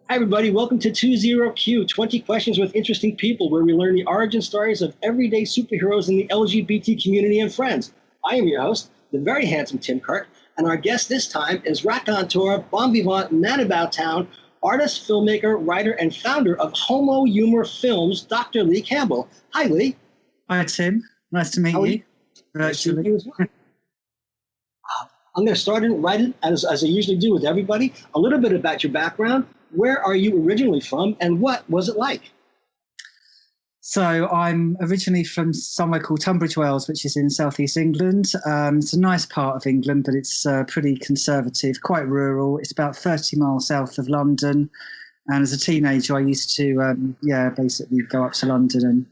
Hi, everybody. Welcome to 20Q, 20 questions with interesting people, where we learn the origin stories of everyday superheroes in the LGBT community and friends. I am your host, the very handsome Tim Kirk, and our guest this time is raconteur, bon vivant, man about town, artist, filmmaker, writer, and founder of Homo Humour Films, Dr. Lee Campbell. Hi, Lee. Hi, Tim. Nice to meet you. Virtually. You as well. I'm going to start in right as I usually do with everybody. A little bit about your background. Where are you originally from, and what was it like? So I'm originally from somewhere called Tunbridge Wells, which is in southeast England. It's a nice part of England, but it's pretty conservative, quite rural. It's about 30 miles south of London. And as a teenager, I used to, basically go up to London and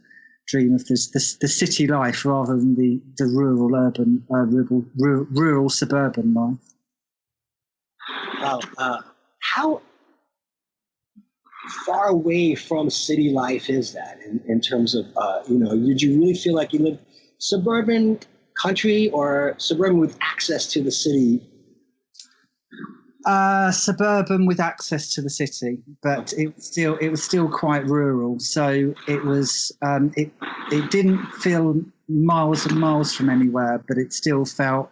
dream of the city life rather than the rural, urban, rural suburban life. Wow. How far away from city life is that in terms of, did you really feel like you lived suburban, country, or suburban with access to the city? Suburban with access to the city, but it was still quite rural. So it was, it didn't feel miles and miles from anywhere, but it still felt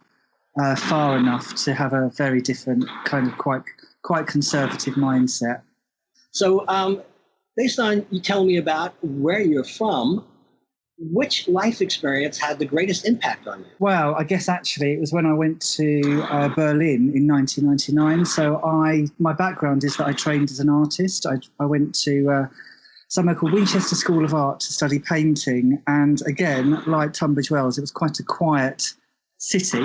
far enough to have a very different kind of quite conservative mindset. So based on you telling me about where you're from, which life experience had the greatest impact on you? Well, I guess actually it was when I went to Berlin in 1999. So my background is that I trained as an artist. I went to somewhere called Winchester School of Art to study painting. And again, like Tunbridge Wells, it was quite a quiet city,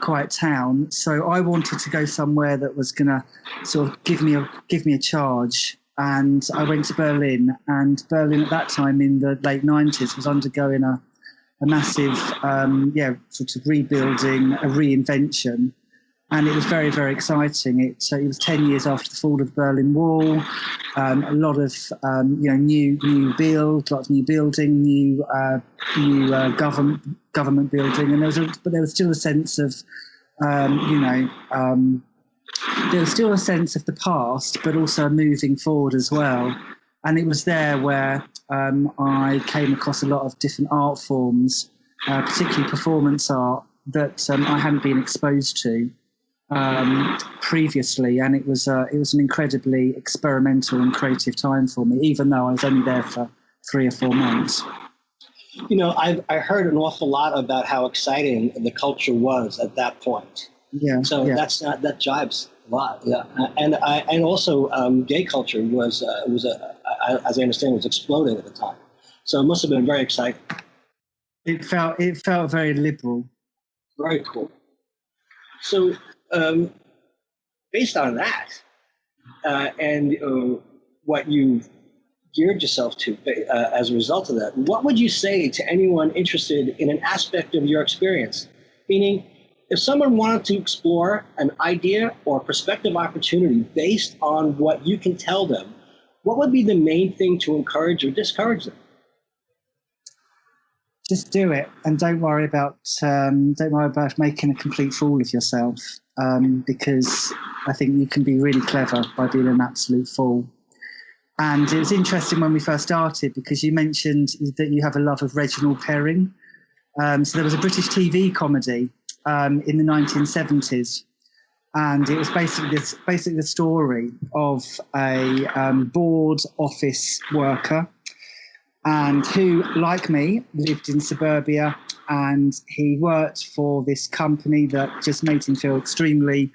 quiet town. So I wanted to go somewhere that was going to sort of give me a charge. And I went to Berlin, and Berlin at that time in the late 90s was undergoing a massive, sort of rebuilding, a reinvention. And it was very, very exciting. It was 10 years after the fall of the Berlin Wall, a lot of, new build, a lot of new building, new government building. And there was still a sense of, there was still a sense of the past, but also moving forward as well. And it was there where I came across a lot of different art forms, particularly performance art, that I hadn't been exposed to previously. And it was an incredibly experimental and creative time for me, even though I was only there for 3 or 4 months. I heard an awful lot about how exciting the culture was at that point. Yeah. So that jives a lot. Yeah. And also gay culture was as I understand, was exploding at the time. So it must have been very exciting. It felt very liberal. Very cool. So based on that and what you geared yourself to as a result of that, what would you say to anyone interested in an aspect of your experience? Meaning, if someone wanted to explore an idea or prospective opportunity based on what you can tell them, what would be the main thing to encourage or discourage them? Just do it, and don't worry about making a complete fool of yourself, because I think you can be really clever by being an absolute fool. And it was interesting when we first started, because you mentioned that you have a love of Reginald Perrin. So there was a British TV comedy in the 1970s, and it was basically the story of a board office worker, and who, like me, lived in suburbia, and he worked for this company that just made him feel extremely.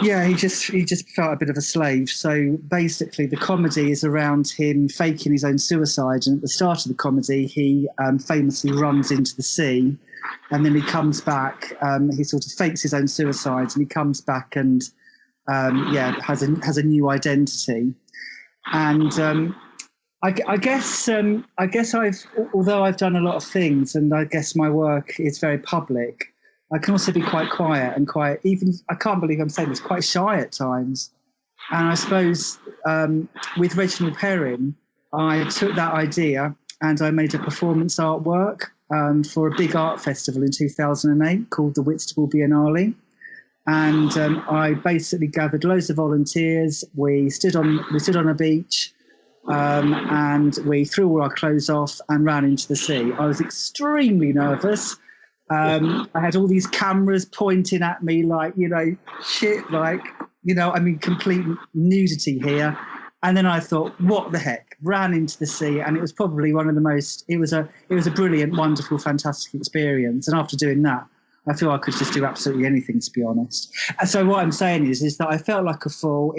Yeah, he just felt a bit of a slave. So basically, the comedy is around him faking his own suicide, and at the start of the comedy, he famously runs into the sea. And then he comes back. He sort of fakes his own suicide, and he comes back and has a new identity. And I guess although I've done a lot of things, and I guess my work is very public, I can also be quite quiet and I can't believe I'm saying this, quite shy at times. And I suppose with Reginald Perrin, I took that idea and I made a performance artwork for a big art festival in 2008 called the Whitstable Biennale. And I basically gathered loads of volunteers. We stood on a beach, and we threw all our clothes off and ran into the sea. I was extremely nervous. I had all these cameras pointing at me like, complete nudity here. And then I thought, what the heck? Ran into the sea, and it was probably one of the most. It was a brilliant, wonderful, fantastic experience. And after doing that, I feel I could just do absolutely anything, to be honest. And so what I'm saying is that I felt like a fool.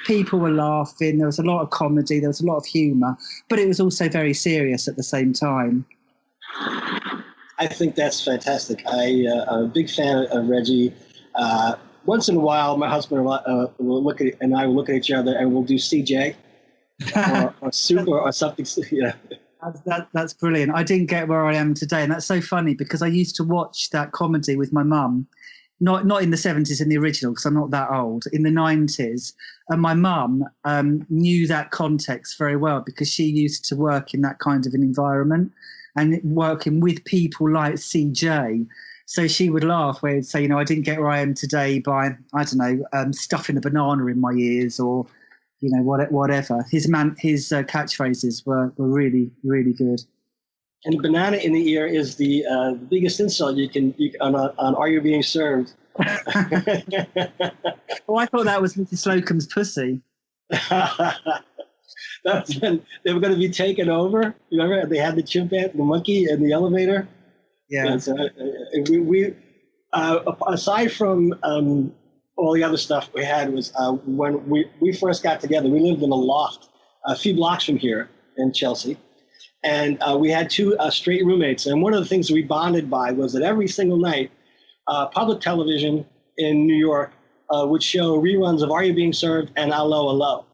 People were laughing. There was a lot of comedy. There was a lot of humour, but it was also very serious at the same time. I think that's fantastic. I'm a big fan of Reggie. Once in a while, my husband will look at and I will look at each other, and we'll do CJ or Super or something. Yeah. That's brilliant. I didn't get where I am today, and that's so funny because I used to watch that comedy with my mum, not in the 70s in the original because I'm not that old, in the 90s, and my mum knew that context very well because she used to work in that kind of an environment and working with people like CJ. So she would laugh where it'd say, I didn't get where I am today by, I don't know, stuffing a banana in my ears or, whatever. His catchphrases were really, really good. And banana in the ear is the biggest insult you can on Are You Being Served? Well, I thought that was Mrs. Slocum's pussy. That's when they were going to be taken over. Remember, they had the chimpanzee, the monkey, in the elevator. Yeah. So, we aside from all the other stuff we had was when we first got together. We lived in a loft a few blocks from here in Chelsea, and we had two straight roommates. And one of the things we bonded by was that every single night, public television in New York would show reruns of Are You Being Served and Allo Allo.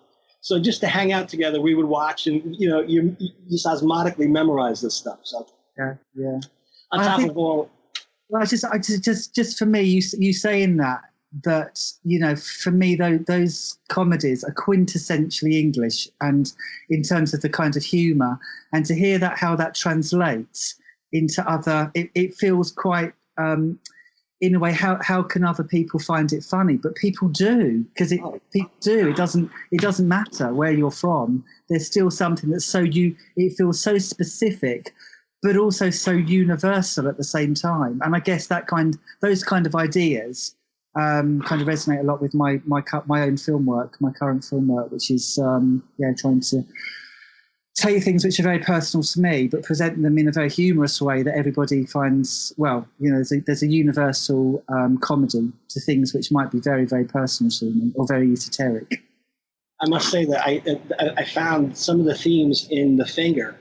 So just to hang out together, we would watch, and you just osmotically memorize this stuff. So yeah. On top of all, well, just for me, you saying that for me those comedies are quintessentially English, and in terms of the kind of humour, and to hear that how that translates into other, it feels quite. In a way, how can other people find it funny? But people do, because people do. It doesn't matter where you're from. There's still something that's it feels so specific, but also so universal at the same time. And I guess those kind of ideas kind of resonate a lot with my own film work, my current film work, which is trying to take things which are very personal to me, but present them in a very humorous way that everybody finds, there's a universal comedy to things which might be very, very personal to me or very esoteric. I must say that I found some of the themes in The Finger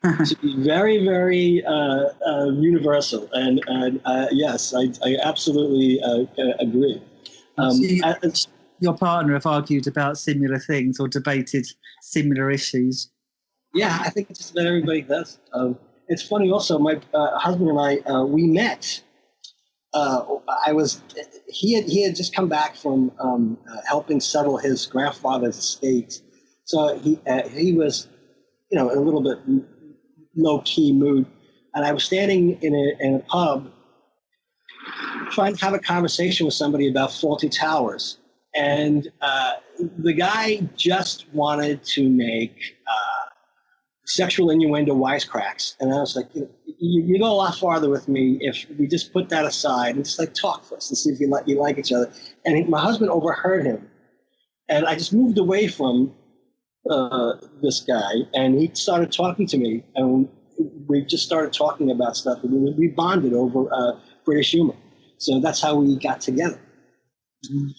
to be very, very universal. And yes, I absolutely agree. Your partner have argued about similar things or debated similar issues. Yeah, I think just about everybody does. It's funny also, my husband and I, we met. He had just come back from helping settle his grandfather's estate. So he was, in a little bit low-key mood. And I was standing in a pub trying to have a conversation with somebody about Faulty Towers. And the guy just wanted to make sexual innuendo wisecracks. And I was like, you go a lot farther with me if we just put that aside and just talk for us and see if you like each other. And my husband overheard him. And I just moved away from this guy, and he started talking to me, and we just started talking about stuff, and we bonded over British humor. So that's how we got together. Mm-hmm.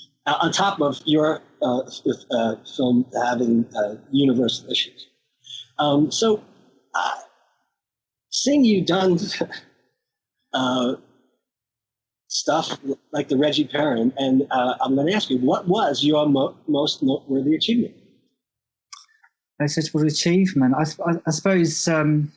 On top of your film having universal issues. So seeing you done stuff like the Reggie Perrin, and I'm going to ask you, what was your most noteworthy achievement? Noteworthy achievement? I suppose, I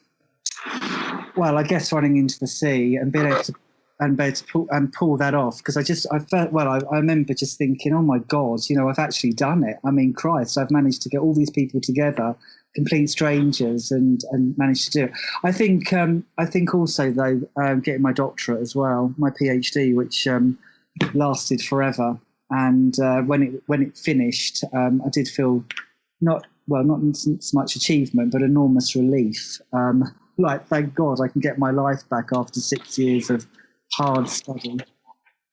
guess running into the sea and being able to and be able to pull that off, because I felt, well, I remember just thinking, oh my God, you know, I've actually done it. I mean, Christ, I've managed to get all these people together, complete strangers, and managed to do it. I think also though, getting my doctorate as well, my PhD, which lasted forever, and when it finished, I did feel not so much achievement, but enormous relief. Like, thank God I can get my life back after 6 years of hard study.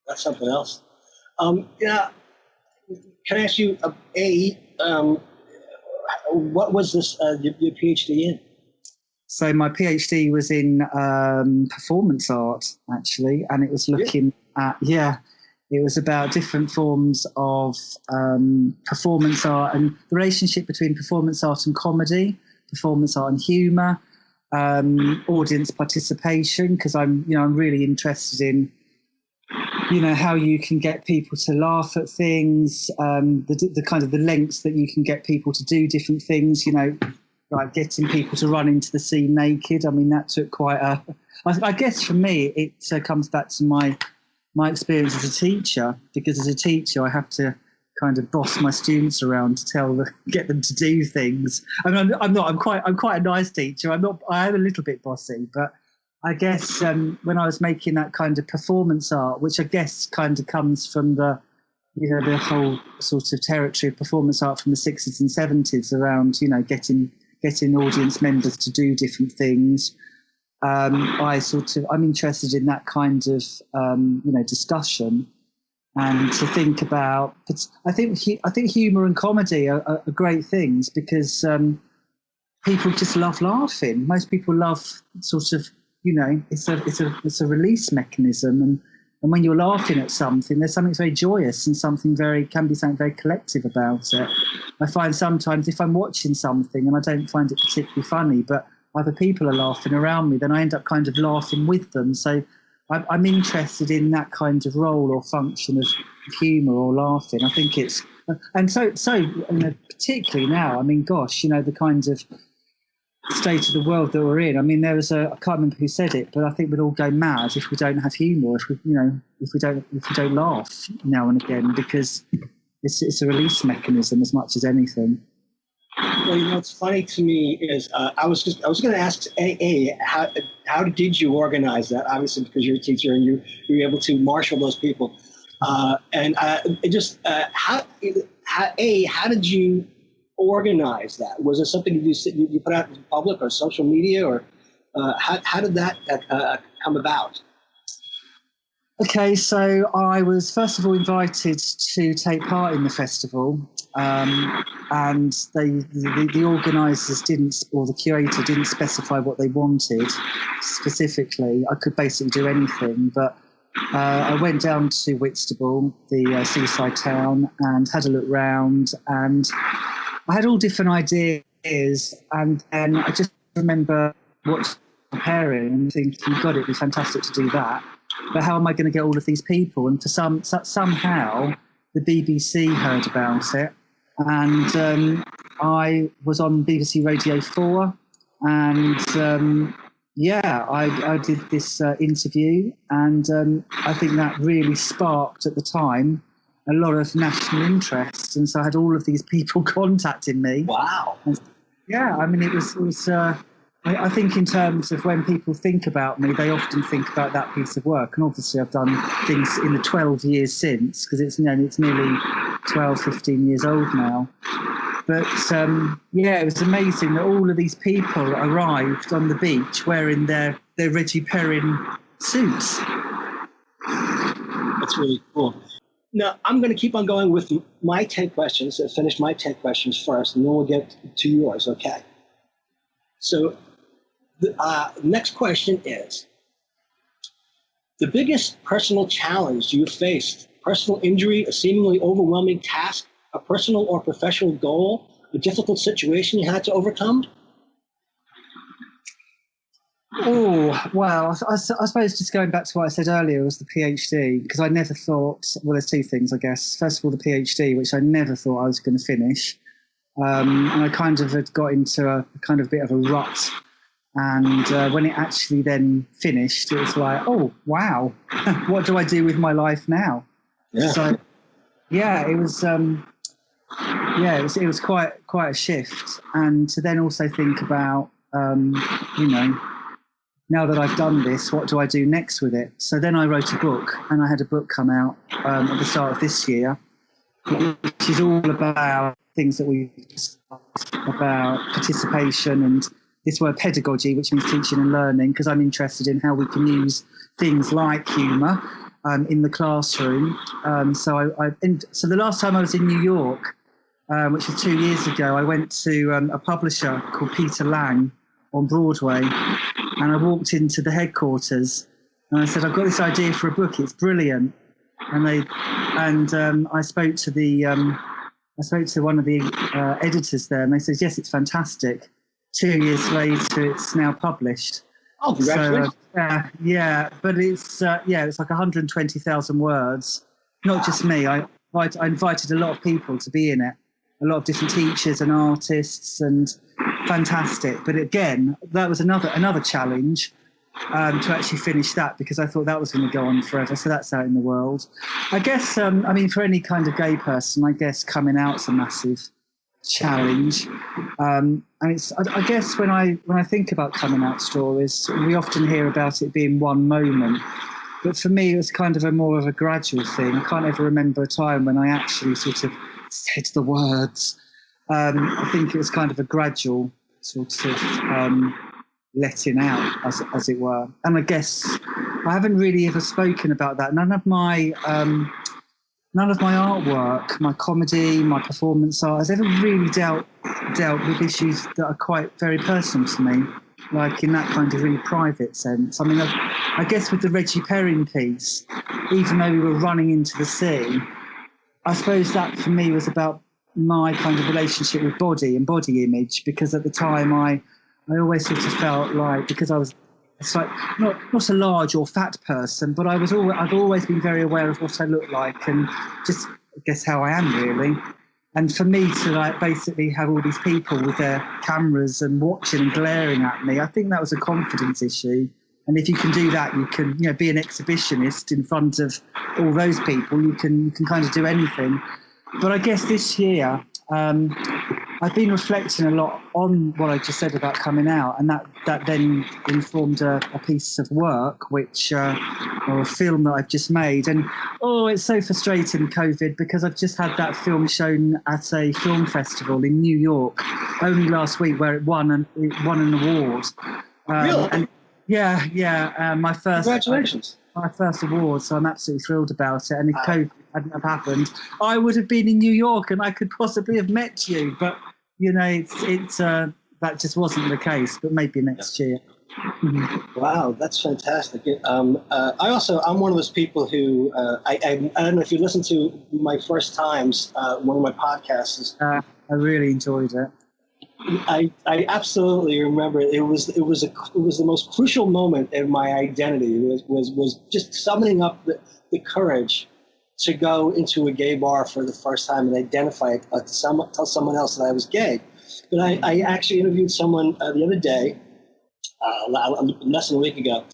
That's something else. Yeah. Can I ask you, what was this your PhD in? So my PhD was in performance art, actually, and it was looking at, it was about different forms of performance art and the relationship between performance art and comedy, performance art and humour, audience participation, because I'm really interested in, how you can get people to laugh at things, the kind of the lengths that you can get people to do different things, like getting people to run into the sea naked. I mean, that took quite I guess for me, it comes back to my experience as a teacher, because as a teacher, I have to kind of boss my students around to get them to do things. I mean, I'm quite a nice teacher. I am a little bit bossy, but I guess when I was making that kind of performance art, which I guess kind of comes from the whole sort of territory of performance art from the 60s and 70s around, getting audience members to do different things. I'm interested in that kind of, discussion, and to think about. But I think humour and comedy are great things, because people just love laughing. Most people love sort of, it's a release mechanism, and when you're laughing at something, there's something very joyous and can be something very collective about it. I find sometimes if I'm watching something and I don't find it particularly funny, but other people are laughing around me, then I end up kind of laughing with them. So I'm interested in that kind of role or function of humour or laughing. I think it's, and so particularly now, I mean, gosh, the kind of state of the world that we're in. I mean, I can't remember who said it, but I think we'd all go mad if we don't have humour, if we don't laugh now and again, because it's a release mechanism as much as anything. Well, what's funny to me is I was going to ask how did you organize that? Obviously, because you're a teacher and you were able to marshal those people, how did you organize that? Was it something you put out in public or social media, or how did that come about? Okay, so I was first of all invited to take part in the festival, and the organisers or the curator didn't specify what they wanted specifically. I could basically do anything, but I went down to Whitstable, the seaside town, and had a look round, and I had all different ideas, and then I just remember watching Perrin and thinking, God, it'd be fantastic to do that. But how am I going to get all of these people? And somehow the BBC heard about it, and I was on BBC Radio 4, and I did this interview, and I think that really sparked at the time a lot of national interest, and so I had all of these people contacting me. Wow. And, I mean, it was. I think in terms of when people think about me, they often think about that piece of work. And obviously I've done things in the 12 years since, because it's nearly 12, 15 years old now. But it was amazing that all of these people arrived on the beach wearing their Reggie Perrin suits. That's really cool. Now, I'm going to keep on going with my 10 questions. I'll finish my 10 questions first, and then we'll get to yours, okay? So the next question is, the biggest personal challenge you faced, personal injury, a seemingly overwhelming task, a personal or professional goal, a difficult situation you had to overcome? Oh, well, I suppose just going back to what I said earlier was the PhD, because I never thought, well, there's two things, I guess. First of all, the PhD, which I never thought I was going to finish. And I kind of had got into a kind of bit of a rut And when it actually then finished, it was like, oh, wow, what do I do with my life now? Yeah. So, yeah, it was quite a shift. And to then also think about, now that I've done this, what do I do next with it? So then I wrote a book, and I had a book come out at the start of this year, which is all about things that we discussed about participation and this word pedagogy, which means teaching and learning, because I'm interested in how we can use things like humour in the classroom. So the last time I was in New York, which was 2 years ago, I went to a publisher called Peter Lang on Broadway, and I walked into the headquarters and I said, I've got this idea for a book, it's brilliant. And I spoke to one of the editors there, and they said, yes, it's fantastic. 2 years later, it's now published. Oh, congratulations. So, yeah, but it's like 120,000 words. Not just me. I invited a lot of people to be in it, a lot of different teachers and artists, and fantastic. But again, that was another challenge to actually finish that, because I thought that was going to go on forever. So that's out in the world. I guess, for any kind of gay person, I guess coming out's a massive challenge. And I guess when I think about coming out stories, we often hear about it being one moment. But for me, it was kind of more of a gradual thing. I can't ever remember a time when I actually sort of said the words. I think it was kind of a gradual sort of letting out, as it were. And I guess I haven't really ever spoken about that. None of my artwork, my comedy, my performance art has ever really dealt with issues that are quite very personal to me, like in that kind of really private sense. I mean, I guess with the Reggie Perrin piece, even though we were running into the sea, I suppose that for me was about my kind of relationship with body and body image, because at the time I always sort of felt like, because I was like not a large or fat person, but I've always been very aware of what I look like and just, I guess, how I am really. And for me to like basically have all these people with their cameras and watching and glaring at me, I think that was a confidence issue. And if you can do that, you can, be an exhibitionist in front of all those people. You can kind of do anything. But I guess this year, I've been reflecting a lot on what I just said about coming out, and that then informed a piece of work, or a film that I've just made. And it's so frustrating, COVID, because I've just had that film shown at a film festival in New York only last week, where it won an award. Really? And my first. Congratulations. My first award, so I'm absolutely thrilled about it. And if COVID hadn't have happened, I would have been in New York and I could possibly have met you. But it's that just wasn't the case. But maybe next year. Wow, that's fantastic. I'm one of those people who I don't know if you listened to my first times. One of my podcasts. I really enjoyed it. I absolutely remember it. It was the most crucial moment in my identity. It was just summoning up the courage to go into a gay bar for the first time and identify it, tell someone else that I was gay. But I actually interviewed someone the other day, less than a week ago,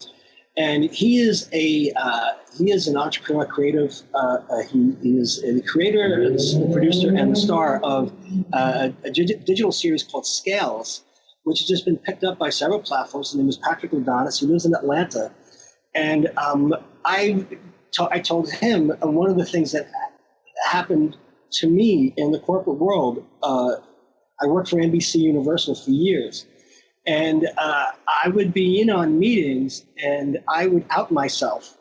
and he is an entrepreneur, creative. He is the creator, the producer, and the star of a digital series called Scales, which has just been picked up by several platforms. His name is Patrick O'Donis. He lives in Atlanta, and I told him one of the things that happened to me in the corporate world. I worked for NBC Universal for years. And I would be in on meetings and I would out myself.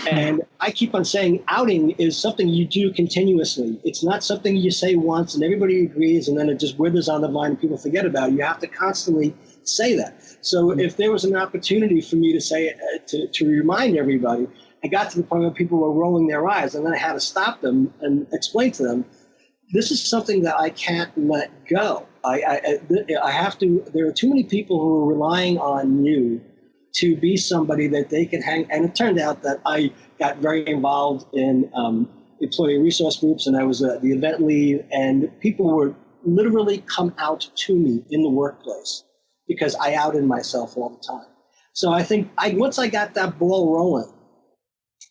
And I keep on saying outing is something you do continuously. It's not something you say once and everybody agrees and then it just withers on the vine and people forget about it. You have to constantly say that. So if there was an opportunity for me to say it, to remind everybody, I got to the point where people were rolling their eyes and then I had to stop them and explain to them, this is something that I can't let go. I have to. There are too many people who are relying on you to be somebody that they can hang. And it turned out that I got very involved in employee resource groups, and I was the event lead. And people would literally come out to me in the workplace because I outed myself all the time. So I think once I got that ball rolling,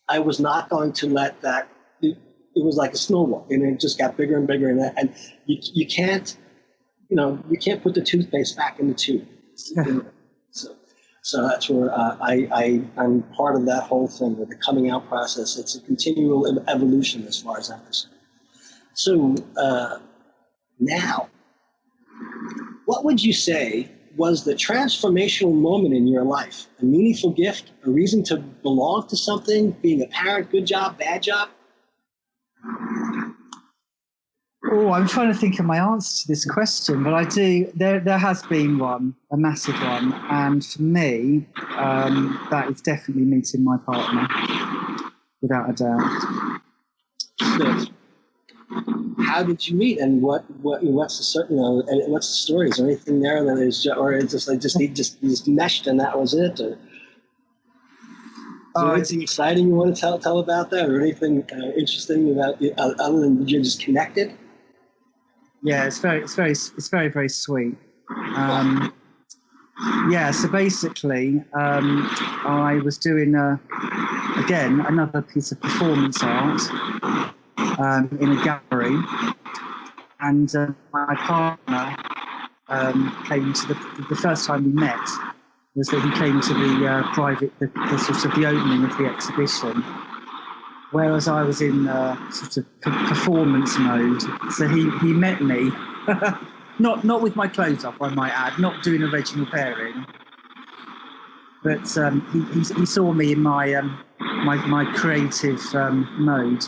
I was not going to let that. It was like a snowball, and it just got bigger and bigger. And you can't, you can't put the toothpaste back in the tube. So that's where I'm part of that whole thing with the coming out process. It's a continual evolution as far as I'm concerned. So now, what would you say was the transformational moment in your life? A meaningful gift, a reason to belong to something, being a parent, good job, bad job? Oh, I'm trying to think of my answer to this question, but I do. There has been one, a massive one, and for me, that is definitely meeting my partner, without a doubt. Good. How did you meet, and what's the story? Is there anything there that is, or is just meshed and that was it? Or is there anything exciting you want to tell about that, or anything interesting about other than you're just connected? Yeah, it's very sweet. So basically, I was doing another piece of performance art in a gallery, and my partner came to the first time we met was that he came to the sort of the opening of the exhibition, whereas I was in sort of performance mode. So he met me, not with my clothes up, I might add, not doing a Reginald Perrin, but he saw me in my creative mode,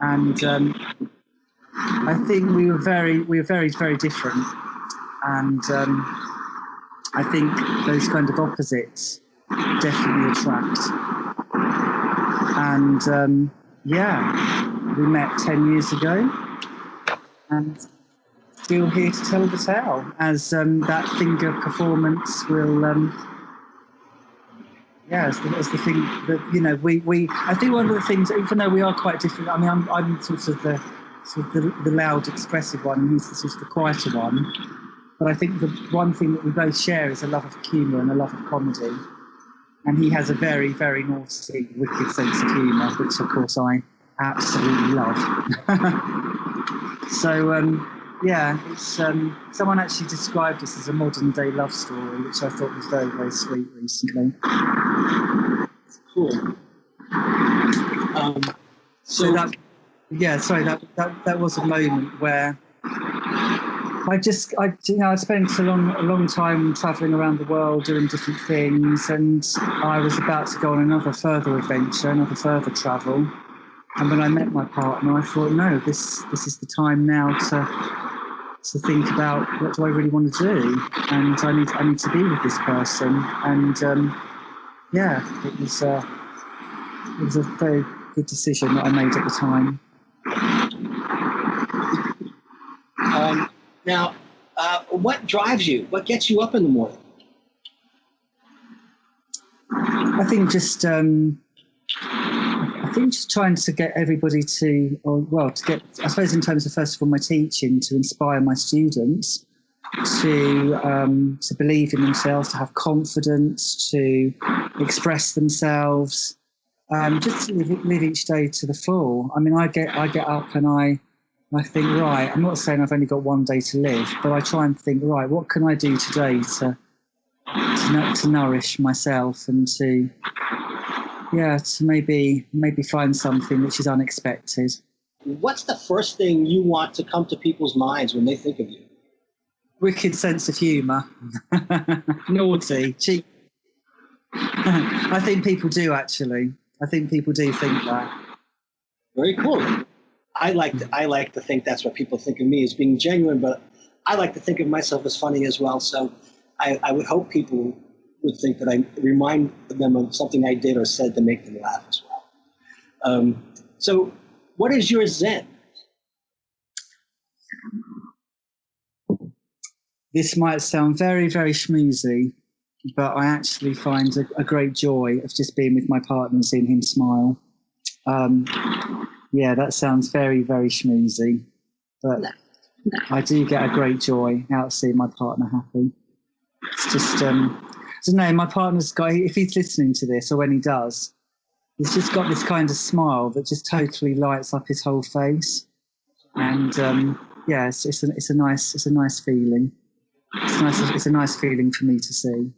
and I think we were very, very different, and I think those kind of opposites definitely attract. And we met 10 years ago, and still here to tell the tale, as that finger performance will, as the thing that we. I think one of the things, even though we are quite different. I mean, I'm sort of the loud, expressive one, and he's the sort of the quieter one. But I think the one thing that we both share is a love of humour and a love of comedy. And he has a very, very naughty, wicked sense of humour, which, of course, I absolutely love. So, it's someone actually described this as a modern-day love story, which I thought was very, very sweet recently. Cool. That was a moment where I spent a long time travelling around the world doing different things, and I was about to go on another further adventure, another further travel. And when I met my partner, I thought, no, this is the time now to think about what do I really want to do, and I need to be with this person. And it was a very good decision that I made at the time. Now, what drives you? What gets you up in the morning? I think just trying to get everybody to get, I suppose, in terms of, first of all, my teaching, to inspire my students to believe in themselves, to have confidence, to express themselves, just to live each day to the full. I mean, I get up and I think, right, I'm not saying I've only got one day to live, but I try and think, right, what can I do today to nourish myself, and to maybe find something which is unexpected. What's the first thing you want to come to people's minds when they think of you? Wicked sense of humour. Naughty, cheap. I think people do, actually. I think people do think that. Very cool. I like to think that's what people think of me, as being genuine, but I like to think of myself as funny as well. So I would hope people would think that I remind them of something I did or said to make them laugh as well. So what is your Zen? This might sound very, very schmoozy, but I actually find a great joy of just being with my partner and seeing him smile. That sounds very, very schmoozy, but I do get a great joy out of seeing my partner happy. It's just, I don't know, my partner's got, if he's listening to this or when he does, he's just got this kind of smile that just totally lights up his whole face. And yeah, it's a nice feeling. It's a nice feeling for me to see.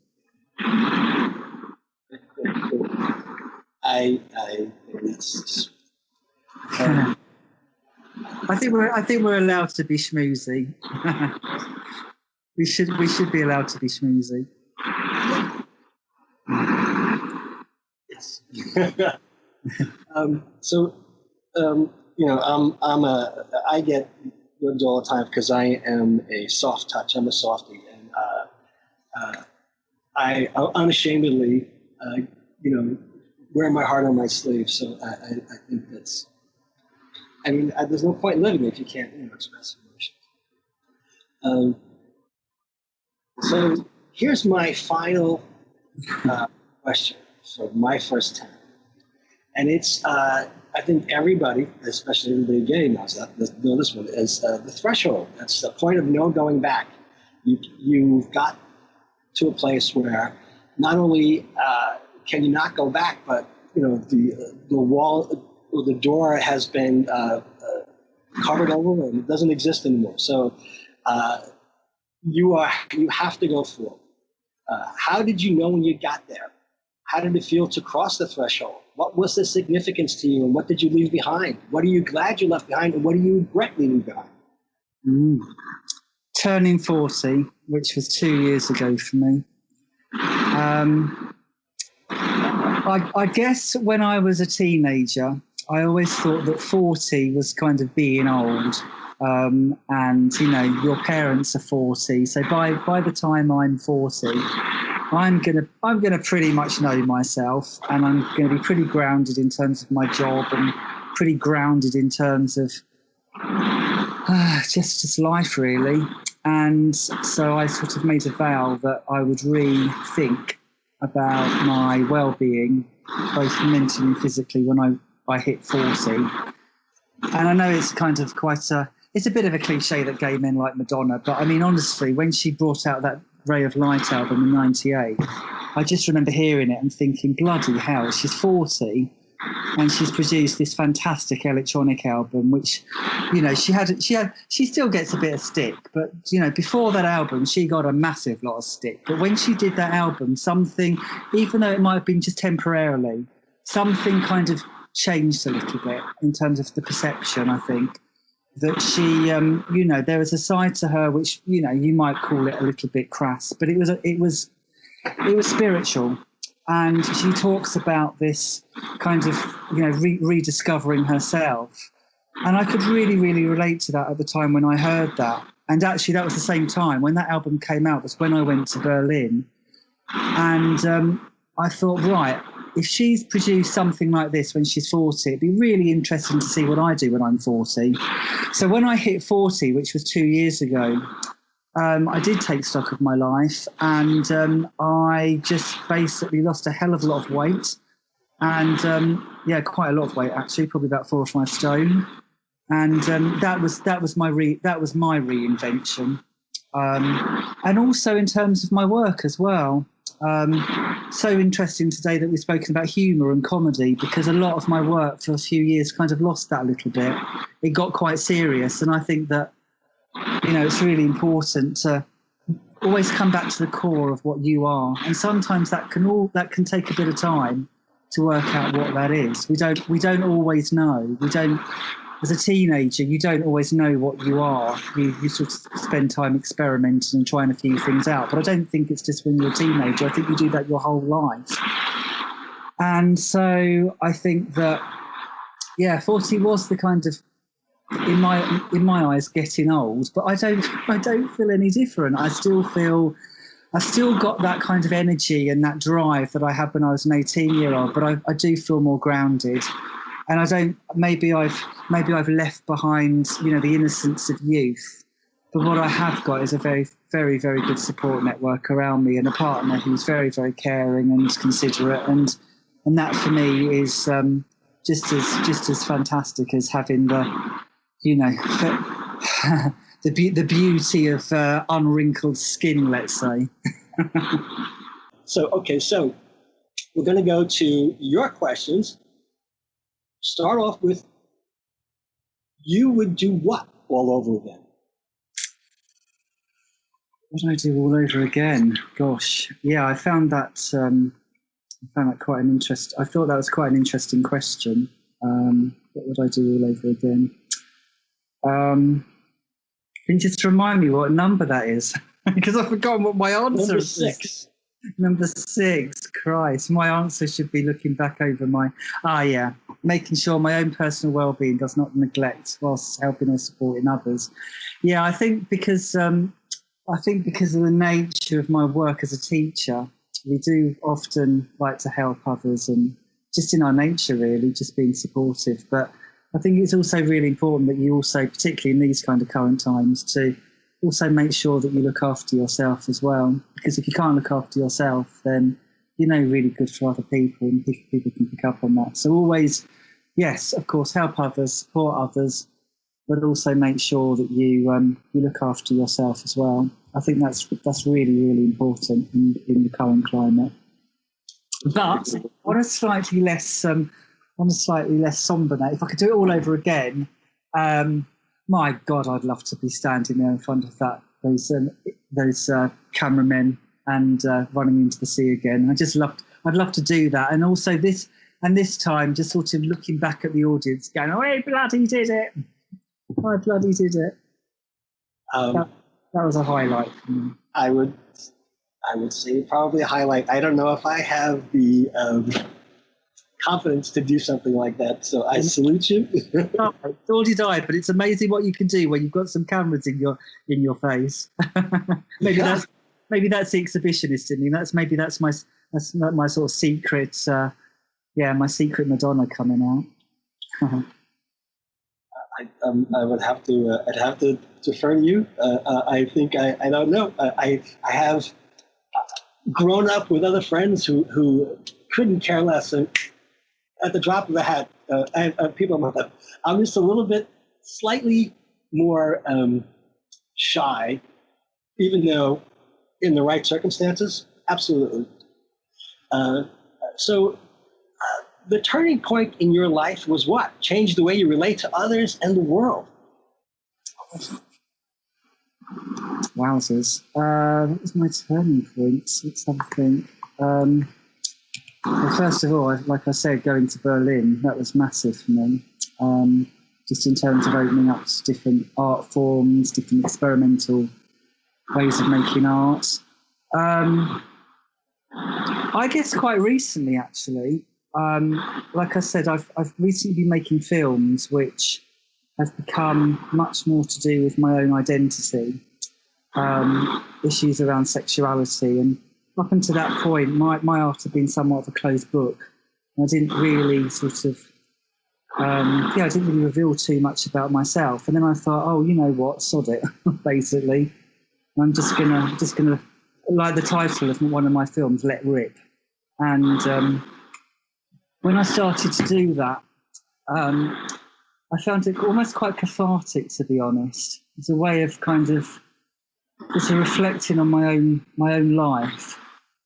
I think we're allowed to be schmoozy. we should be allowed to be schmoozy. Yes. I get ribbed all the time because I am a soft touch. I'm a softie, and I unashamedly, wear my heart on my sleeve. So I think that's. I mean, there's no point in living if you can't, express emotions. So here's my final question for my first time, and it's I think everybody, especially everybody gay, knows this one is the threshold. That's the point of no going back. You've got to a place where not only can you not go back, but the wall or the door has been covered over and it doesn't exist anymore. So you have to go forward. How did you know when you got there? How did it feel to cross the threshold? What was the significance to you, and what did you leave behind? What are you glad you left behind, and what do you regret leaving behind? Turning 40, which was 2 years ago for me. I guess when I was a teenager, I always thought that 40 was kind of being old. And your parents are 40, so by the time I'm 40, I'm gonna pretty much know myself, and I'm gonna be pretty grounded in terms of my job, and pretty grounded in terms of just life, really. And so I sort of made a vow that I would rethink about my well-being, both mentally and physically, when I hit 40. And I know it's kind of it's a bit of a cliche that gay men like Madonna, but I mean, honestly, when she brought out that Ray of Light album in '98, I just remember hearing it and thinking, bloody hell, she's 40 and she's produced this fantastic electronic album, which, she still gets a bit of stick, but, before that album, she got a massive lot of stick. But when she did that album, something, even though it might have been just temporarily, something kind of changed a little bit in terms of the perception, I think. That she, there was a side to her which, you might call it a little bit crass, but it was spiritual. And she talks about this kind of, rediscovering herself. And I could really, really relate to that at the time when I heard that. And actually, that was the same time when that album came out, was when I went to Berlin. And I thought, right, if she's produced something like this when she's 40, it'd be really interesting to see what I do when I'm 40. So when I hit 40, which was 2 years ago, I did take stock of my life, and I just basically lost a hell of a lot of weight. And quite a lot of weight, actually, probably about 4 or 5 stone. And that was my reinvention. And also in terms of my work as well. So interesting today that we've spoken about humour and comedy, because a lot of my work for a few years kind of lost that a little bit. It got quite serious, and I think that it's really important to always come back to the core of what you are, and sometimes that can take a bit of time to work out what that is. We don't always know. As a teenager, you don't always know what you are. You sort of spend time experimenting and trying a few things out. But I don't think it's just when you're a teenager. I think you do that your whole life. And so I think that, 40 was the kind of, in my eyes, getting old. But I don't feel any different. I still got that kind of energy and that drive that I had when I was an 18-year-old. But I do feel more grounded. And I don't. Maybe I've left behind, the innocence of youth. But what I have got is a very, very, very good support network around me, and a partner who's very, very caring and considerate, and that for me is just as fantastic as having the beauty of unwrinkled skin, let's say. So we're going to go to your questions. Start off with, you would do what all over again? What would I do all over again? Gosh, yeah, I found that quite an interest. I thought that was quite an interesting question. What would I do all over again? Can you just remind me what number that is? Because I've forgotten what my answer is. Number 6. Number 6, Christ. My answer should be looking back over making sure my own personal well-being does not neglect whilst helping or supporting others. Yeah, I think because of the nature of my work as a teacher, we do often like to help others, and just in our nature, really, just being supportive. But I think it's also really important that you also, particularly in these kind of current times, to also make sure that you look after yourself as well. Because if you can't look after yourself, then you're no really good for other people, and people can pick up on that. So always, yes, of course, help others, support others, but also make sure that you look after yourself as well. I think that's really, really important in the current climate. But on a slightly less somber note, if I could do it all over again, my God, I'd love to be standing there in front of those cameramen and running into the sea again. I'd love to do that, and also this time just sort of looking back at the audience, going, "Oh, I bloody did it! I bloody did it!" That was a highlight for me. I would say probably a highlight. I don't know if I have the confidence to do something like that, so I salute you. Nor did I, but it's amazing what you can do when you've got some cameras in your face. maybe that's the exhibitionist in me. That's my sort of secret. My secret Madonna coming out. I would have to. I'd have to defer to you. I think I don't know. I have grown up with other friends who couldn't care less. And at the drop of a hat, I'm just a little bit, slightly more shy, even though in the right circumstances, absolutely. So the turning point in your life was what? Changed the way you relate to others and the world. Wowzers. What was my turning point? Let's have a think. Well, first of all, like I said, going to Berlin, that was massive for me. Just in terms of opening up to different art forms, different experimental ways of making art. I guess quite recently, actually. Like I said, I've recently been making films which have become much more to do with my own identity, issues around sexuality, and up until that point, my art had been somewhat of a closed book. I didn't really I didn't really reveal too much about myself. And then I thought, oh, you know what, sod it, basically. I'm just gonna, like the title of one of my films, Let Rip. And when I started to do that, I found it almost quite cathartic, to be honest. It's a way of kind of just reflecting on my own life,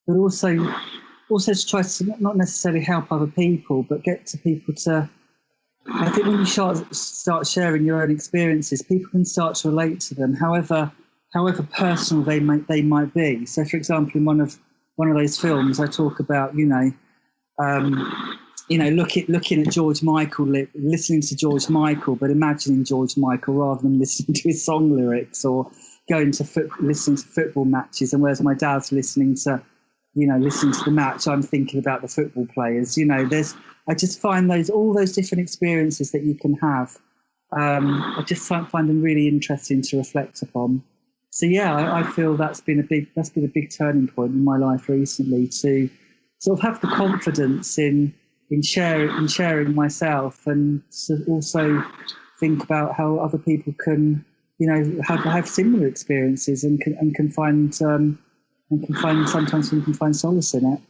but also to try to not necessarily help other people, but get to people to. I think when you start sharing your own experiences, people can start to relate to them, however personal they might be. So, for example, in one of those films, I talk about looking at George Michael, listening to George Michael, but imagining George Michael rather than listening to his song lyrics, or going to listening to football matches. And whereas my dad's listening to the match, I'm thinking about the football players. I just find all those different experiences that you can have. I just find them really interesting to reflect upon. So yeah, I feel that's been a big turning point in my life recently, to sort of have the confidence in sharing myself, and to also think about how other people can, have similar experiences and can find sometimes we can find solace in it.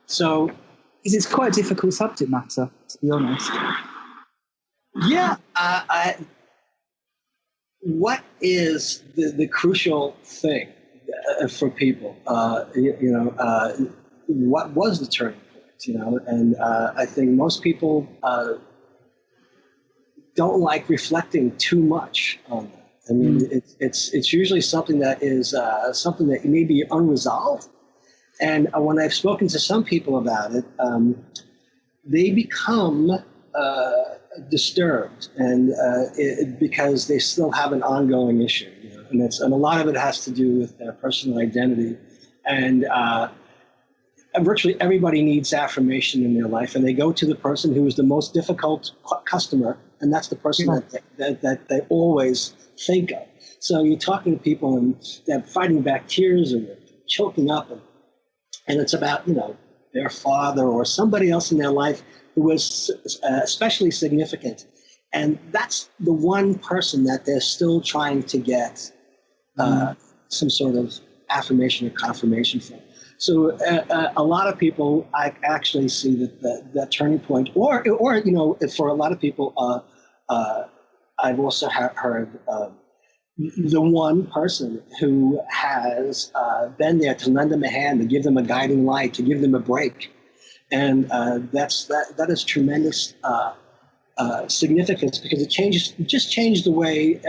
So, because it's quite a difficult subject matter, to be honest. Yeah, what is the crucial thing for people? What was the turning point? And I think most people don't like reflecting too much on that. I mean, it's usually something that is something that may be unresolved. And when I've spoken to some people about it, they become disturbed, and because they still have an ongoing issue, and a lot of it has to do with their personal identity, and virtually everybody needs affirmation in their life, and they go to the person who is the most difficult customer, and that's the person that they always think of. So you're talking to people, and they're fighting back tears, and they're choking up, and it's about their father or somebody else in their life who was especially significant. And that's the one person that they're still trying to get some sort of affirmation or confirmation from. So a lot of people, I actually see that turning point, or for a lot of people, I've also heard the one person who has been there to lend them a hand, to give them a guiding light, to give them a break. And that is tremendous significance, because it just changed the way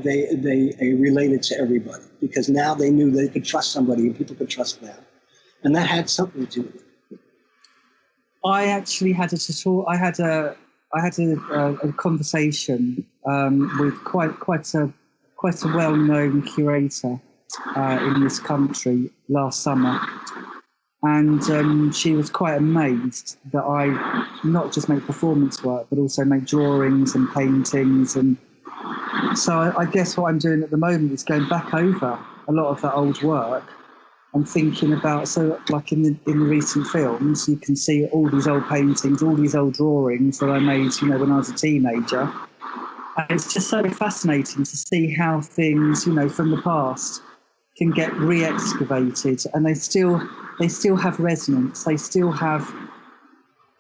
they related to everybody, because now they knew they could trust somebody and people could trust them, and that had something to do with it. I actually had a conversation with quite a well-known curator in this country last summer. And she was quite amazed that I not just make performance work, but also make drawings and paintings. And so I guess what I'm doing at the moment is going back over a lot of that old work and thinking about, so like in the recent films, you can see all these old paintings, all these old drawings that I made, when I was a teenager. And it's just so fascinating to see how things, from the past can get re-excavated, and they still have resonance. They still have,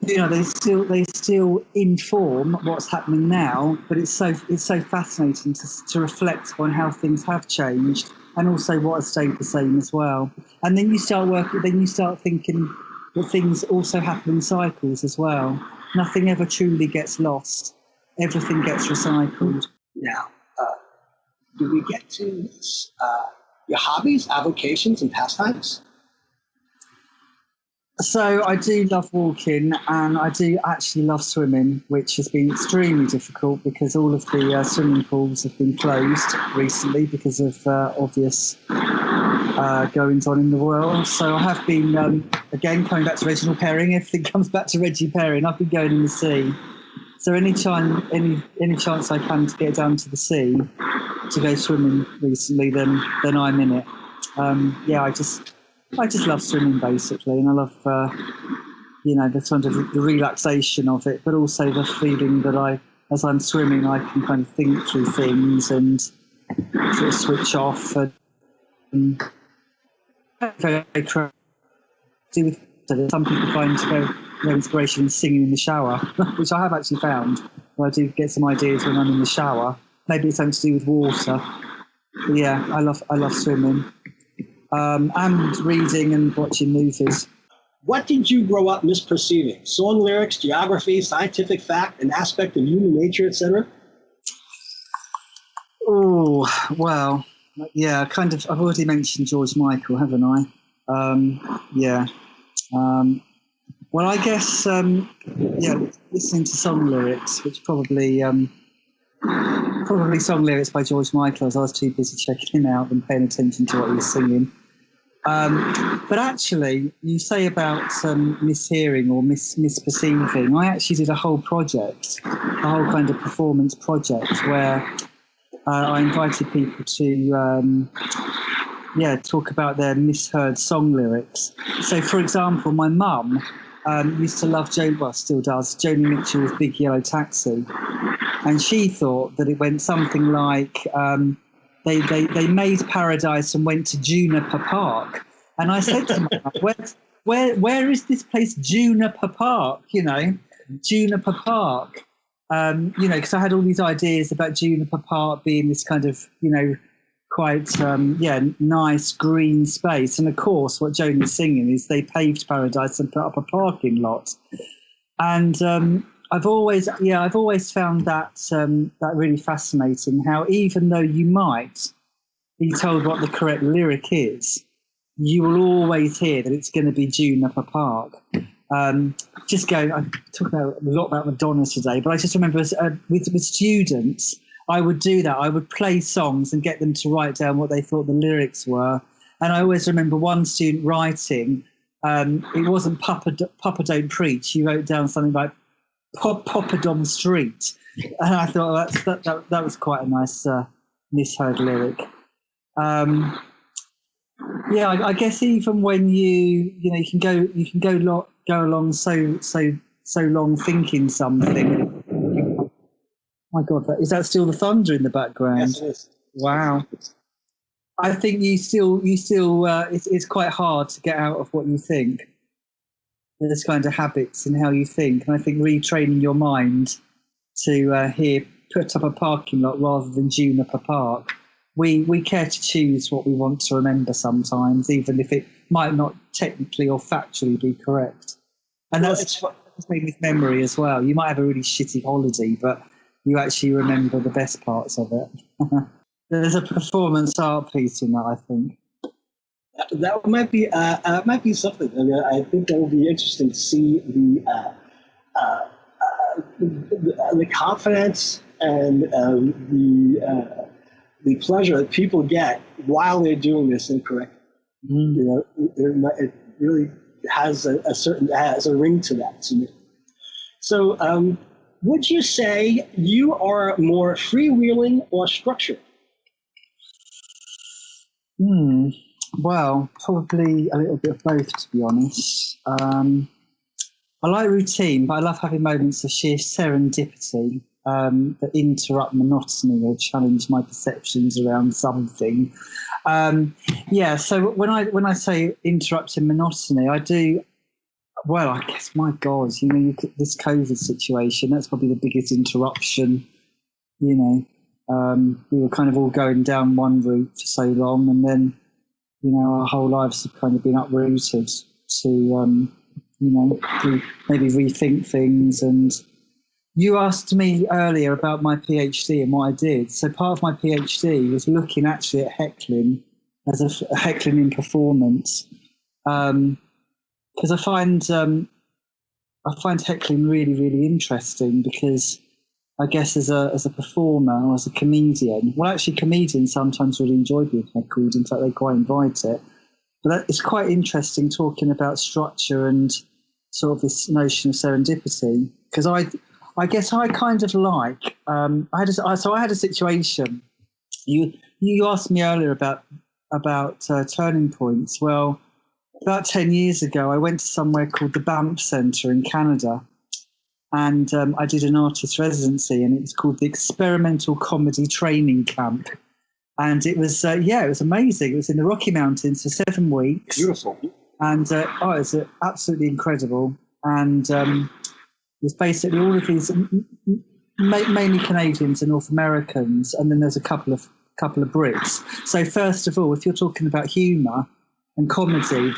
they still inform what's happening now. But it's so fascinating to reflect on how things have changed, and also what has stayed the same as well. And then you start thinking that things also happen in cycles as well. Nothing ever truly gets lost. Everything gets recycled. Now, do we get to your hobbies, avocations, and pastimes? So I do love walking, and I do actually love swimming, which has been extremely difficult because all of the swimming pools have been closed recently because of obvious goings on in the world. So I have been, again, coming back to Reginald Perrin. Everything comes back to Reggie Perrin. I've been going in the sea. So any chance I can to get down to the sea to go swimming recently, then I'm in it. I just love swimming basically, and I love the sort of the relaxation of it, but also the feeling that as I'm swimming, I can kind of think through things and sort of switch off. And some people find inspiration in singing in the shower, which I have actually found. I do get some ideas when I'm in the shower. Maybe it's something to do with water. But yeah, I love swimming. And reading and watching movies. What did you grow up misperceiving? Song lyrics, geography, scientific fact, an aspect of human nature, etc.? Oh, well, yeah, kind of. I've already mentioned George Michael, haven't I? Well, I guess, listening to song lyrics, which probably song lyrics by George Michael, as I was too busy checking him out and paying attention to what he was singing. But actually, you say about mishearing or misperceiving. I actually did a whole project, a whole kind of performance project where I invited people to talk about their misheard song lyrics. So, for example, my mum used to love still does, Joni Mitchell's Big Yellow Taxi. And she thought that it went something like, they made paradise and went to Juniper Park. And I said to her, where is this place, Juniper Park? Juniper Park. because I had all these ideas about Juniper Park being this kind of, quite, nice green space. And of course, what Joan is singing is they paved paradise and put up a parking lot. And I've always found that really fascinating, how even though you might be told what the correct lyric is, you will always hear that it's going to be Juniper Park. I talk a lot about Madonna today, but I just remember with students, I would do that. I would play songs and get them to write down what they thought the lyrics were. And I always remember one student writing, it wasn't Papa Don't Preach. He wrote down something like Poppadom Street. And I thought that was quite a nice misheard lyric. I guess even when you can go along so long thinking something. Oh my God, is that still the thunder in the background? Yes, it is. Wow. I think you still it's quite hard to get out of what you think. There's kind of habits in how you think, and I think retraining your mind to put up a parking lot rather than Juniper Park. We care to choose what we want to remember sometimes, even if it might not technically or factually be correct. And that's what made with memory as well. You might have a really shitty holiday, but you actually remember the best parts of it. There's a performance art piece in that, I think. That might be something. I mean, I think that would be interesting to see the confidence and the pleasure that people get while they're doing this incorrectly. It really has a ring to that to me. So, would you say you are more freewheeling or structured? Well, probably a little bit of both, to be honest. I like routine, but I love having moments of sheer serendipity that interrupt monotony or challenge my perceptions around something. So when I say interrupting monotony, I do. Well, I guess, my God, this COVID situation, that's probably the biggest interruption. We were kind of all going down one route for so long, and then, our whole lives have kind of been uprooted to, maybe rethink things. And you asked me earlier about my PhD and what I did. So part of my PhD was looking actually at heckling as a heckling in performance. Because I find heckling really, really interesting, because I guess as a performer or as a comedian, well, actually comedians sometimes really enjoy being heckled. In fact, they quite invite it. But it's quite interesting talking about structure and sort of this notion of serendipity, because I guess I kind of like, I had a situation. You asked me earlier about turning points. Well, about 10 years ago, I went to somewhere called the Banff Centre in Canada, and I did an artist residency, and it was called the Experimental Comedy Training Camp. And it was, it was amazing. It was in the Rocky Mountains for 7 weeks. Beautiful. And it was absolutely incredible. And it was basically all of these, mainly Canadians and North Americans, and then there's a couple of Brits. So first of all, if you're talking about humour and comedy,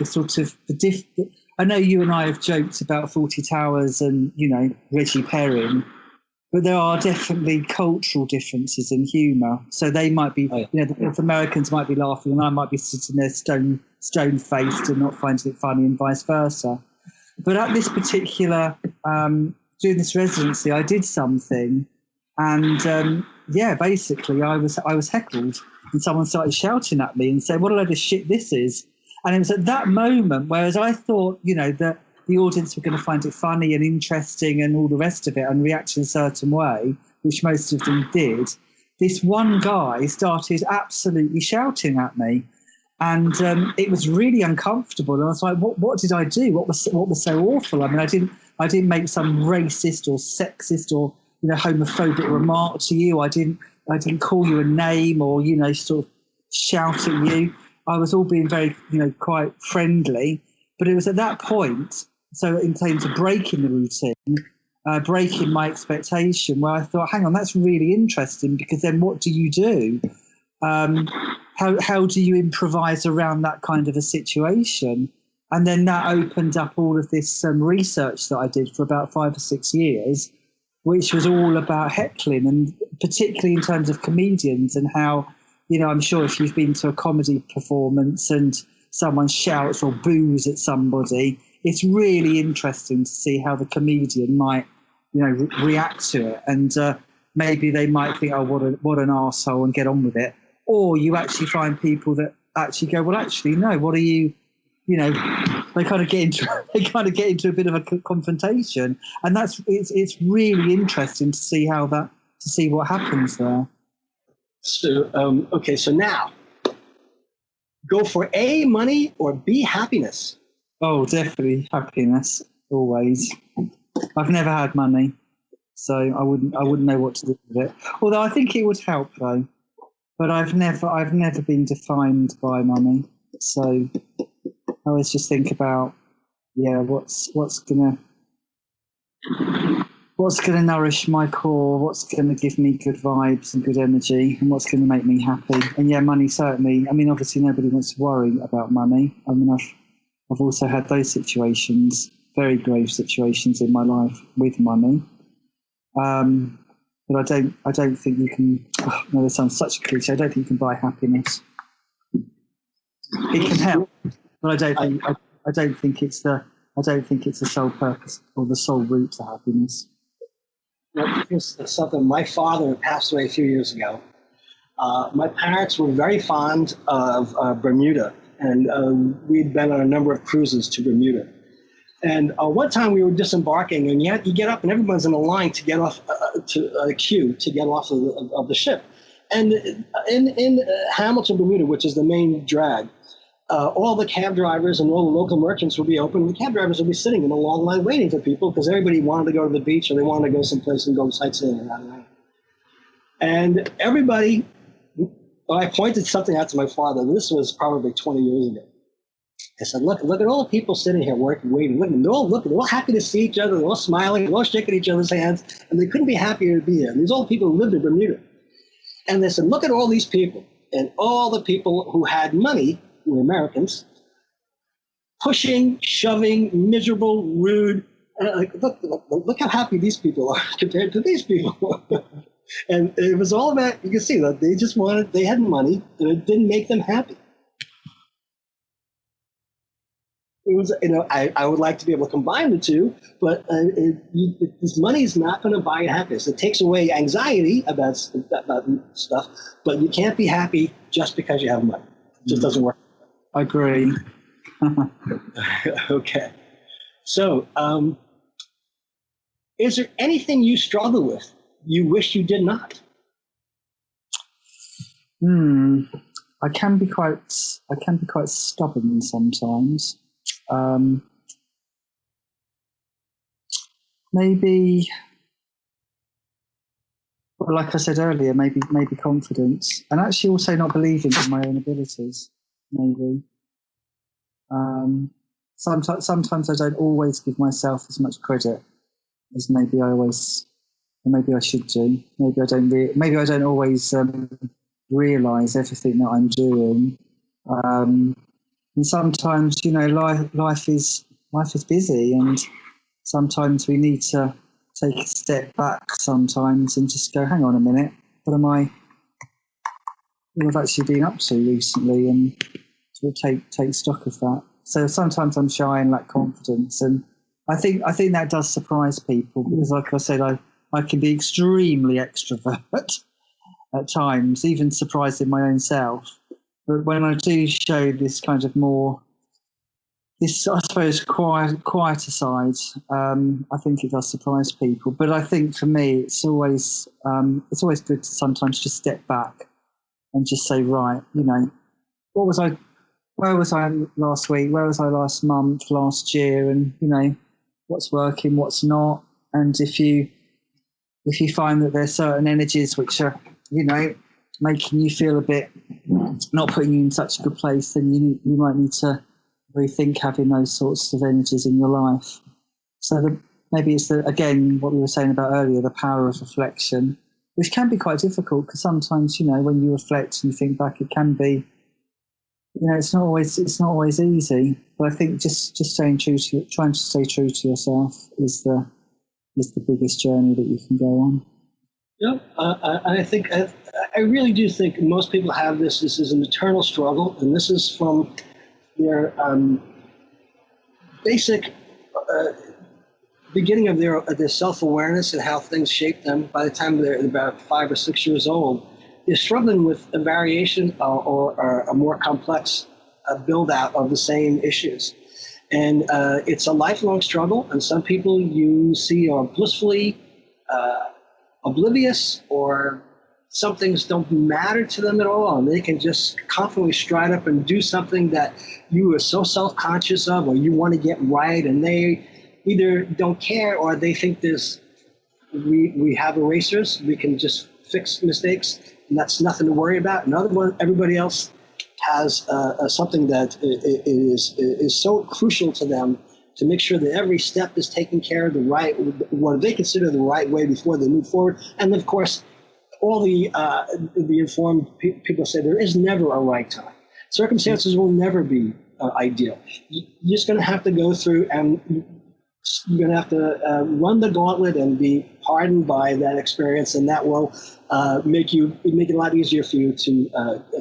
I know you and I have joked about Fawlty Towers and, Reggie Perrin, but there are definitely cultural differences in humour. So they might be, the North Americans might be laughing and I might be sitting there stone-faced and not finding it funny, and vice versa. But at this particular, during this residency, I did something, and basically I was heckled, and someone started shouting at me and said, "What a load of shit this is." And it was at that moment, whereas I thought, that the audience were going to find it funny and interesting and all the rest of it and react in a certain way, which most of them did, this one guy started absolutely shouting at me. And it was really uncomfortable. And I was like, what did I do? What was so awful? I mean, I didn't make some racist or sexist or, homophobic remark to you. I didn't call you a name or, sort of shout at you. I was all being very, quite friendly. But it was at that point, so in terms of breaking the routine, breaking my expectation, where I thought, hang on, that's really interesting, because then what do you do? How do you improvise around that kind of a situation? And then that opened up all of this research that I did for about 5 or 6 years, which was all about heckling, and particularly in terms of comedians, and how, I'm sure if you've been to a comedy performance and someone shouts or boos at somebody, it's really interesting to see how the comedian might, react to it. And maybe they might think, oh, what an arsehole, and get on with it. Or you actually find people that actually go, well, actually, no, what are you, they kind of get into a bit of a confrontation. And it's really interesting to see what happens there. So, okay, so now, go for A, money, or B, happiness? Oh, definitely happiness, always. I've never had money, so I wouldn't know what to do with it. Although I think it would help, though. But I've never been defined by money, so I always just think about, what's gonna nourish my core, what's gonna give me good vibes and good energy, and what's gonna make me happy. And money certainly. I mean, obviously nobody wants to worry about money. I mean, I've also had those situations, very grave situations in my life with money. But I don't think you can. Oh, no, this sounds such a cliche. I don't think you can buy happiness. It can help, but I don't think it's the sole purpose or the sole route to happiness. Here's something. My father passed away a few years ago. My parents were very fond of Bermuda, and we'd been on a number of cruises to Bermuda. And one time we were disembarking, and you get up, and everyone's in a line to get off to a queue to get off of the ship. And in Hamilton, Bermuda, which is the main drag, all the cab drivers and all the local merchants will be open. The cab drivers will be sitting in a long line waiting for people, because everybody wanted to go to the beach, or they wanted to go someplace and go sightseeing around night. And everybody, I pointed something out to my father. This was probably 20 years ago. I said, look at all the people sitting here working, waiting. Look, they're all happy to see each other. They're all smiling. They're all shaking each other's hands. And they couldn't be happier to be here. And these old people who lived in Bermuda. And they said, look at all these people. And all the people who had money, who were Americans, pushing, shoving, miserable, rude. Look how happy these people are compared to these people. And it was all about, you can see that they had money, and it didn't make them happy. It was, I would like to be able to combine the two, but this money is not going to buy you happiness. It takes away anxiety about stuff, but you can't be happy just because you have money. It just doesn't work. I agree. Okay. So, is there anything you struggle with you wish you did not? I can be quite stubborn sometimes. Maybe, well, like I said earlier, maybe confidence, and actually also not believing in my own abilities. Maybe. Sometimes I don't always give myself as much credit as maybe I should do. Maybe I don't always realise everything that I'm doing. And sometimes, life is busy, and sometimes we need to take a step back sometimes and just go, hang on a minute, what I've actually been up to recently, and sort of take stock of that. So sometimes I'm shy and lack confidence, and I think that does surprise people, because, like I said, I can be extremely extrovert at times, even surprising my own self. But when I do show this kind of more, I suppose, quieter side, I think it does surprise people. But I think for me, it's always good to sometimes just step back and just say, right, where was I last week? Where was I last month, last year? And, what's working, what's not? And if you find that there's certain energies which are, making you feel a bit, not putting you in such a good place, then you might need to rethink having those sorts of energies in your life. So maybe it's again what we were saying about earlier, the power of reflection, which can be quite difficult because sometimes, when you reflect and you think back, it can be, it's not always easy. But I think just trying to stay true to yourself is the biggest journey that you can go on. Yeah, I really do think most people have this. This is an eternal struggle, and this is from their basic beginning of their self-awareness and how things shape them. By the time they're about 5 or 6 years old, they're struggling with a variation or a more complex build-out of the same issues. And it's a lifelong struggle, and some people you see are blissfully oblivious, or some things don't matter to them at all, and they can just confidently stride up and do something that you are so self-conscious of or you want to get right, and they either don't care or they think we have erasers, we can just fix mistakes, and that's nothing to worry about. Another one, everybody else has something that is so crucial to them to make sure that every step is taken care of what they consider the right way before they move forward. And of course, all the informed people say there is never a right time. Circumstances will never be ideal. You're just going to have to go through, and you're going to have to run the gauntlet and be hardened by that experience, and that will make it a lot easier for you to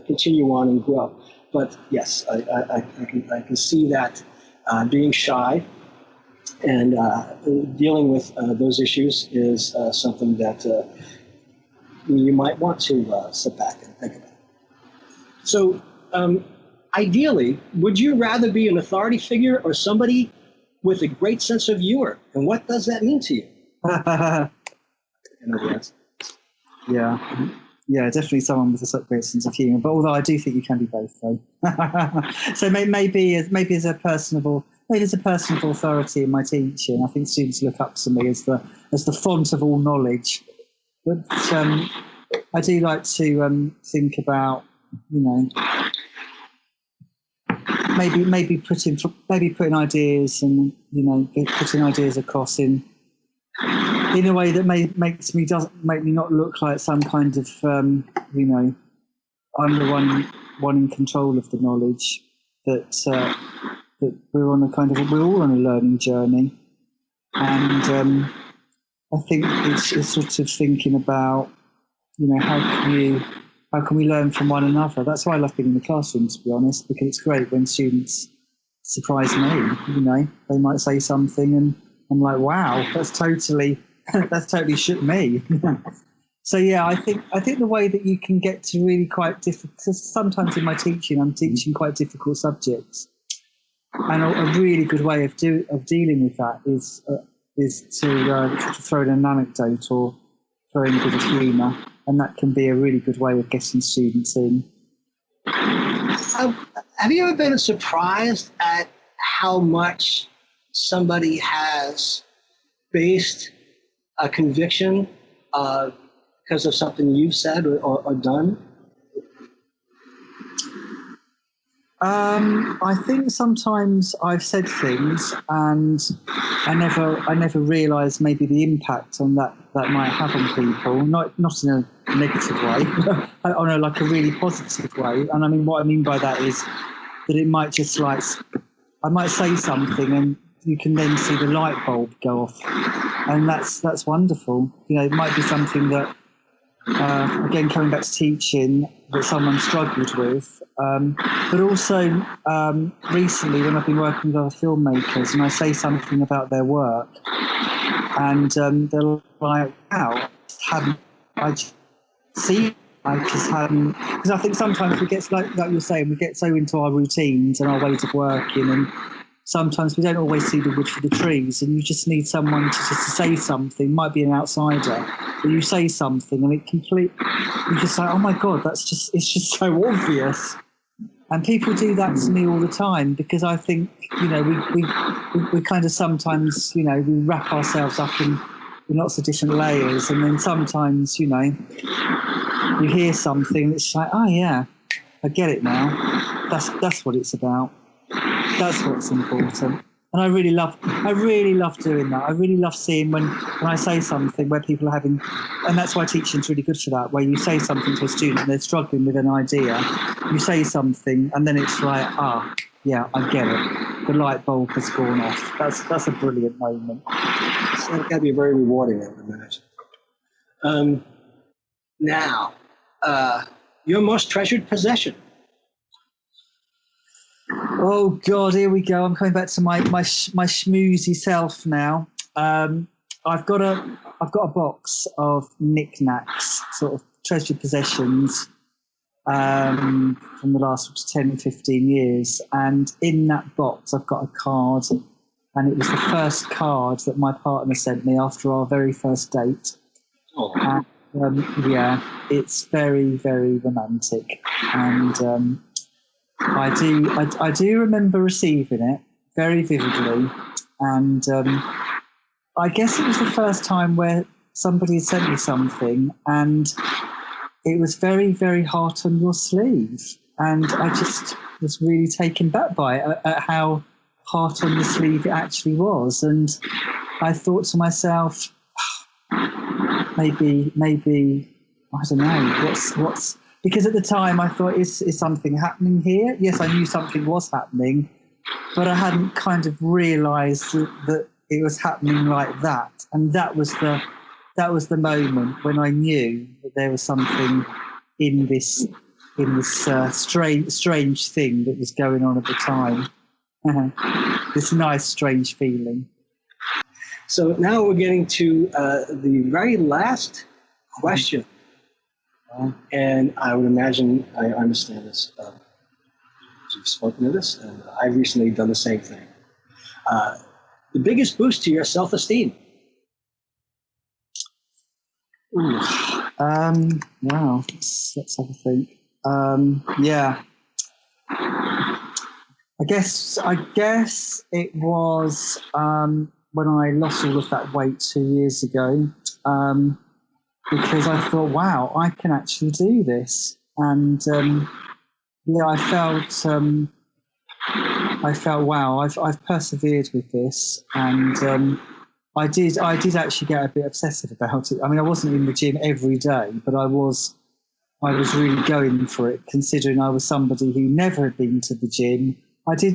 continue on and grow. But yes, I can see that being shy and dealing with those issues is something that you might want to sit back and think about. So ideally, would you rather be an authority figure or somebody with a great sense of humor? And what does that mean to you? Yeah, definitely someone with a great sense of humour. But although I do think you can be both, though. So maybe as a personable authority in my teaching, I think students look up to me as the font of all knowledge. But I do like to think about, maybe putting ideas and putting ideas across in a way that doesn't make me not look like some kind of I'm the one in control of the knowledge. That we're all on a learning journey, and I think it's sort of thinking about how can we learn from one another. That's why I love being in the classroom, to be honest, because it's great when students surprise me. They might say something and I'm like, wow, that's totally shook me. So yeah, I think the way that you can get to really quite difficult, because sometimes in my teaching, I'm teaching quite difficult subjects, and a really good way of dealing with that is to throw in an anecdote or throw in a bit of humour, and that can be a really good way of getting students in. Have you ever been surprised at how much somebody has based a conviction because of something you've said or done? I think sometimes I've said things and I never realised maybe the impact on that might have on people, not in a negative way, on a really positive way. And I mean, what I mean by that is that it might just I might say something and you can then see the light bulb go off, and that's wonderful. It might be something that, again, coming back to teaching, that someone struggled with, but also recently when I've been working with other filmmakers and I say something about their work, and they're like, wow, I just hadn't, because I think sometimes we get, like you're saying, we get so into our routines and our ways of working, and sometimes we don't always see the wood for the trees, and you just need someone to say something. Might be an outsider, but you say something and you just say, oh my God, it's just so obvious. And people do that to me all the time, because I think, we kind of sometimes, we wrap ourselves up in lots of different layers, and then sometimes, you hear something that's like, oh yeah, I get it now. That's what it's about. That's what's important. And I really love doing that. I really love seeing when I say something where people are having, and that's why teaching's really good for that, where you say something to a student and they're struggling with an idea, you say something and then it's like, yeah, I get it. The light bulb has gone off. That's a brilliant moment. It's got to be very rewarding, I would imagine. Now, your most treasured possession. Oh God, here we go. I'm coming back to my schmoozy self now. I've got a box of knickknacks, sort of treasured possessions, from the last 10, 15 years. And in that box, I've got a card, and it was the first card that my partner sent me after our very first date. Oh. And, yeah, it's very, very romantic, and I do remember receiving it very vividly, and I guess it was the first time where somebody had sent me something, and it was very, very heart on your sleeve, and I just was really taken back by it, at how heart on the sleeve it actually was, and I thought to myself, maybe I don't know what's because at the time I thought, is something happening here? Yes, I knew something was happening, but I hadn't kind of realised that it was happening like that. And that was the moment when I knew that there was something in this strange thing that was going on at the time. This nice, strange feeling. So now we're getting to the very last question. And I would imagine I understand this. You've spoken of this, and I've recently done the same thing. The biggest boost to your self-esteem? Wow, let's have a think. Yeah. I guess it was when I lost all of that weight 2 years ago. Because I thought, wow, I can actually do this, and yeah, I felt, wow, I've persevered with this, and I did actually get a bit obsessive about it. I mean, I wasn't in the gym every day, but I was really going for it, considering I was somebody who never had been to the gym. I still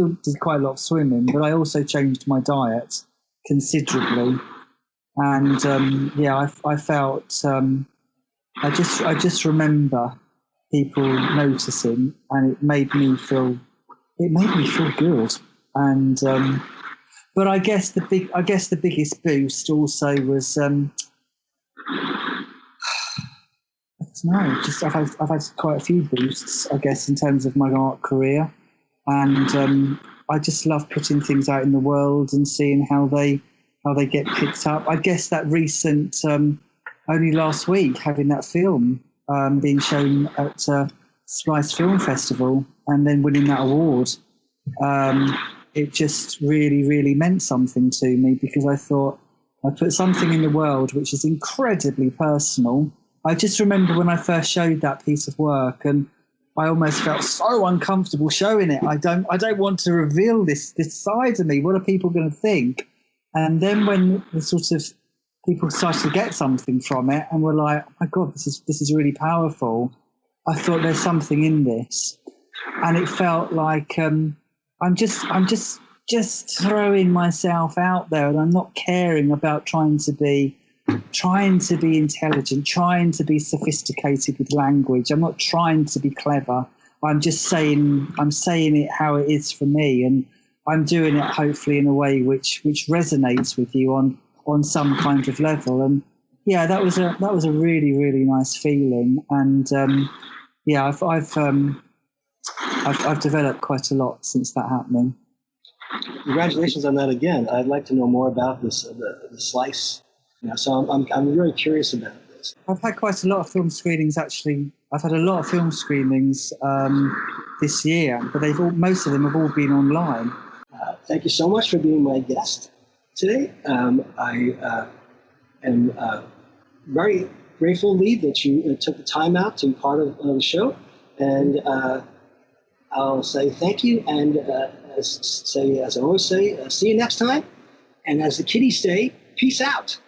did quite a lot of swimming, but I also changed my diet considerably. And yeah, I felt I just remember people noticing, and it made me feel good. And but I guess the biggest boost also was I don't know, just I've had quite a few boosts, I guess, in terms of my art career, and I just love putting things out in the world and seeing how they get picked up. I guess that recent, only last week, having that film being shown at Splice Film Festival and then winning that award, it just really, really meant something to me, because I thought I put something in the world which is incredibly personal. I just remember when I first showed that piece of work, and I almost felt so uncomfortable showing it. I don't want to reveal this side of me. What are people going to think? And then when the sort of people started to get something from it and were like, oh my God, this is really powerful, I thought there's something in this. And it felt like I'm just throwing myself out there, and I'm not caring about trying to be intelligent, trying to be sophisticated with language. I'm not trying to be clever. I'm saying it how it is for me, and I'm doing it hopefully in a way which resonates with you on some kind of level. And yeah, that was a really, really nice feeling. And yeah, I've developed quite a lot since that happening. Congratulations on that again. I'd like to know more about this the Slice. So I'm really curious about this. I've had quite a lot of film screenings, actually. I've had a lot of film screenings this year, but most of them have all been online. Thank you so much for being my guest today. I am very grateful, Lee, that you took the time out to be part of the show. And I'll say thank you, and as I always say, see you next time. And as the kiddies say, peace out.